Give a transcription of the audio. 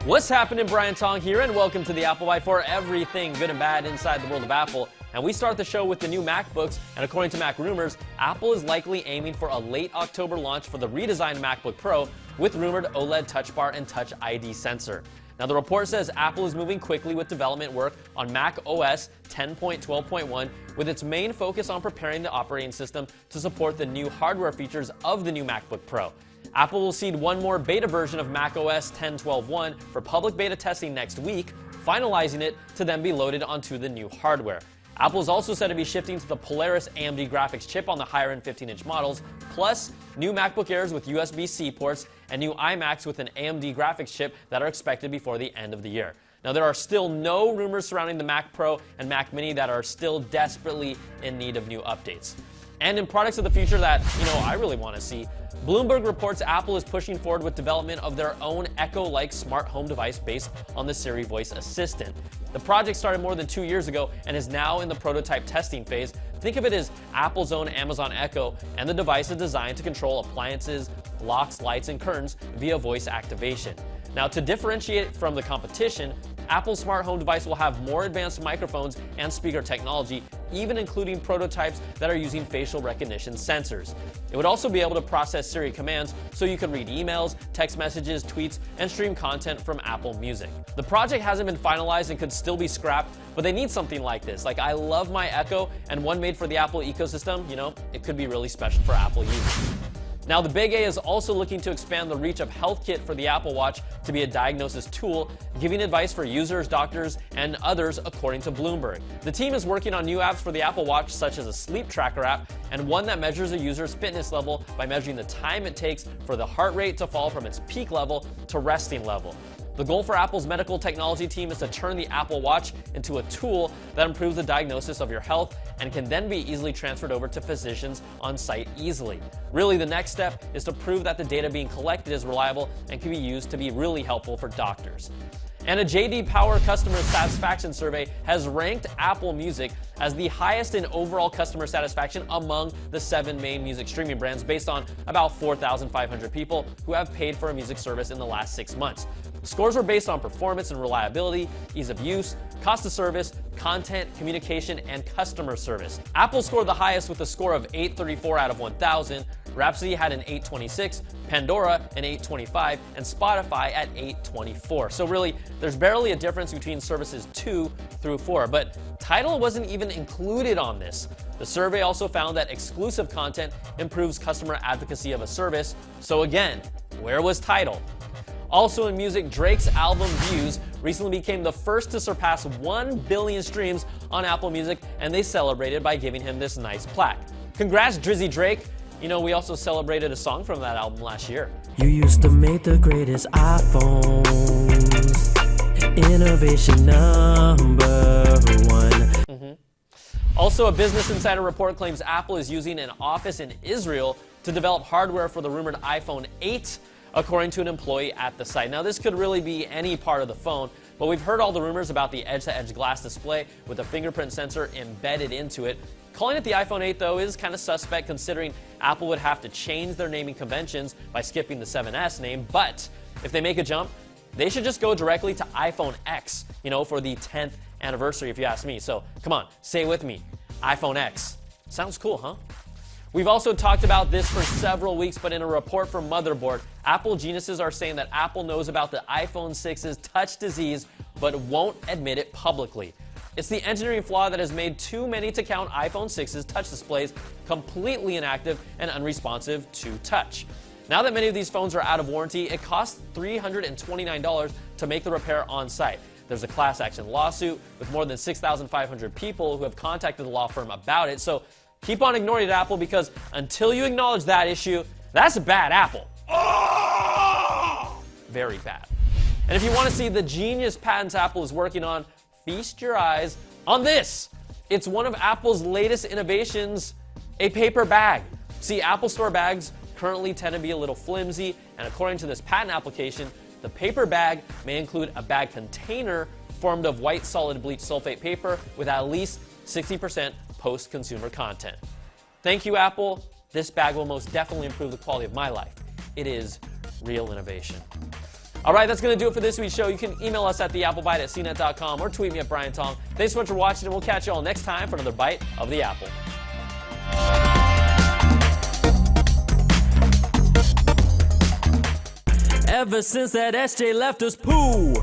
What's happening? Brian Tong here, and welcome to the Apple Bite for everything good and bad inside the world of Apple. And we start the show with the new MacBooks, and according to Mac Rumors, Apple is likely aiming for a late October launch for the redesigned MacBook Pro with rumored OLED Touch Bar and Touch ID sensor. Now, the report says Apple is moving quickly with development work on Mac OS 10.12.1, with its main focus on preparing the operating system to support the new hardware features of the new MacBook Pro. Apple will seed one more beta version of Mac OS 10.12.1 for public beta testing next week, finalizing it to then be loaded onto the new hardware. Apple is also said to be shifting to the Polaris AMD graphics chip on the higher-end 15-inch models, plus new MacBook Airs with USB-C ports and new iMacs with an AMD graphics chip that are expected before the end of the year. Now, there are still no rumors surrounding the Mac Pro and Mac Mini that are still desperately in need of new updates. And in products of the future that, I really want to see, Bloomberg reports Apple is pushing forward with development of their own Echo-like smart home device based on the Siri voice assistant. The project started more than 2 years ago and is now in the prototype testing phase. Think of it as Apple's own Amazon Echo, and the device is designed to control appliances, locks, lights, and curtains via voice activation. Now, to differentiate it from the competition, Apple's smart home device will have more advanced microphones and speaker technology, even including prototypes that are using facial recognition sensors. It would also be able to process Siri commands so you can read emails, text messages, tweets, and stream content from Apple Music. The project hasn't been finalized and could still be scrapped, but they need something like this. I love my Echo, and one made for the Apple ecosystem, it could be really special for Apple users. Now, the Big A is also looking to expand the reach of HealthKit for the Apple Watch to be a diagnosis tool, giving advice for users, doctors, and others, according to Bloomberg. The team is working on new apps for the Apple Watch, such as a sleep tracker app and one that measures a user's fitness level by measuring the time it takes for the heart rate to fall from its peak level to resting level. The goal for Apple's medical technology team is to turn the Apple Watch into a tool that improves the diagnosis of your health and can then be easily transferred over to physicians on site easily. Really, the next step is to prove that the data being collected is reliable and can be used to be really helpful for doctors. And a J.D. Power customer satisfaction survey has ranked Apple Music as the highest in overall customer satisfaction among the 7 main music streaming brands, based on about 4,500 people who have paid for a music service in the last 6 months. Scores are based on performance and reliability, ease of use, cost of service, content, communication, and customer service. Apple scored the highest with a score of 834 out of 1,000. Rhapsody had an 826, Pandora an 825, and Spotify at 824. So really, there's barely a difference between services 2 through 4, but Tidal wasn't even included on this. The survey also found that exclusive content improves customer advocacy of a service. So again, where was Tidal? Also in music, Drake's album Views recently became the first to surpass 1 billion streams on Apple Music, and they celebrated by giving him this nice plaque. Congrats, Drizzy Drake. We also celebrated a song from that album last year. You used to make the greatest iPhones, innovation #1. Also, a Business Insider report claims Apple is using an office in Israel to develop hardware for the rumored iPhone 8, according to an employee at the site. Now, this could really be any part of the phone, but we've heard all the rumors about the edge-to-edge glass display with a fingerprint sensor embedded into it. Calling it the iPhone 8, though, is kind of suspect, considering Apple would have to change their naming conventions by skipping the 7S name. But if they make a jump, they should just go directly to iPhone X, for the 10th anniversary, if you ask me. So come on, say it with me, iPhone X. Sounds cool, huh? We've also talked about this for several weeks, but in a report from Motherboard, Apple geniuses are saying that Apple knows about the iPhone 6's touch disease, but won't admit it publicly. It's the engineering flaw that has made too many to count iPhone 6's touch displays completely inactive and unresponsive to touch. Now that many of these phones are out of warranty, it costs $329 to make the repair on site. There's a class action lawsuit with more than 6,500 people who have contacted the law firm about it. So keep on ignoring it, Apple, because until you acknowledge that issue, that's a bad Apple. Oh! Very bad. And if you want to see the genius patents Apple is working on, feast your eyes on this. It's one of Apple's latest innovations, a paper bag. See, Apple Store bags currently tend to be a little flimsy, and according to this patent application, the paper bag may include a bag container formed of white solid bleach sulfate paper with at least 60% post-consumer content. Thank you, Apple. This bag will most definitely improve the quality of my life. It is real innovation. All right, that's going to do it for this week's show. You can email us at theapplebite@cnet.com or tweet me at Brian Tong. Thanks so much for watching, and we'll catch you all next time for another Bite of the Apple. Ever since that SJ left us, poo.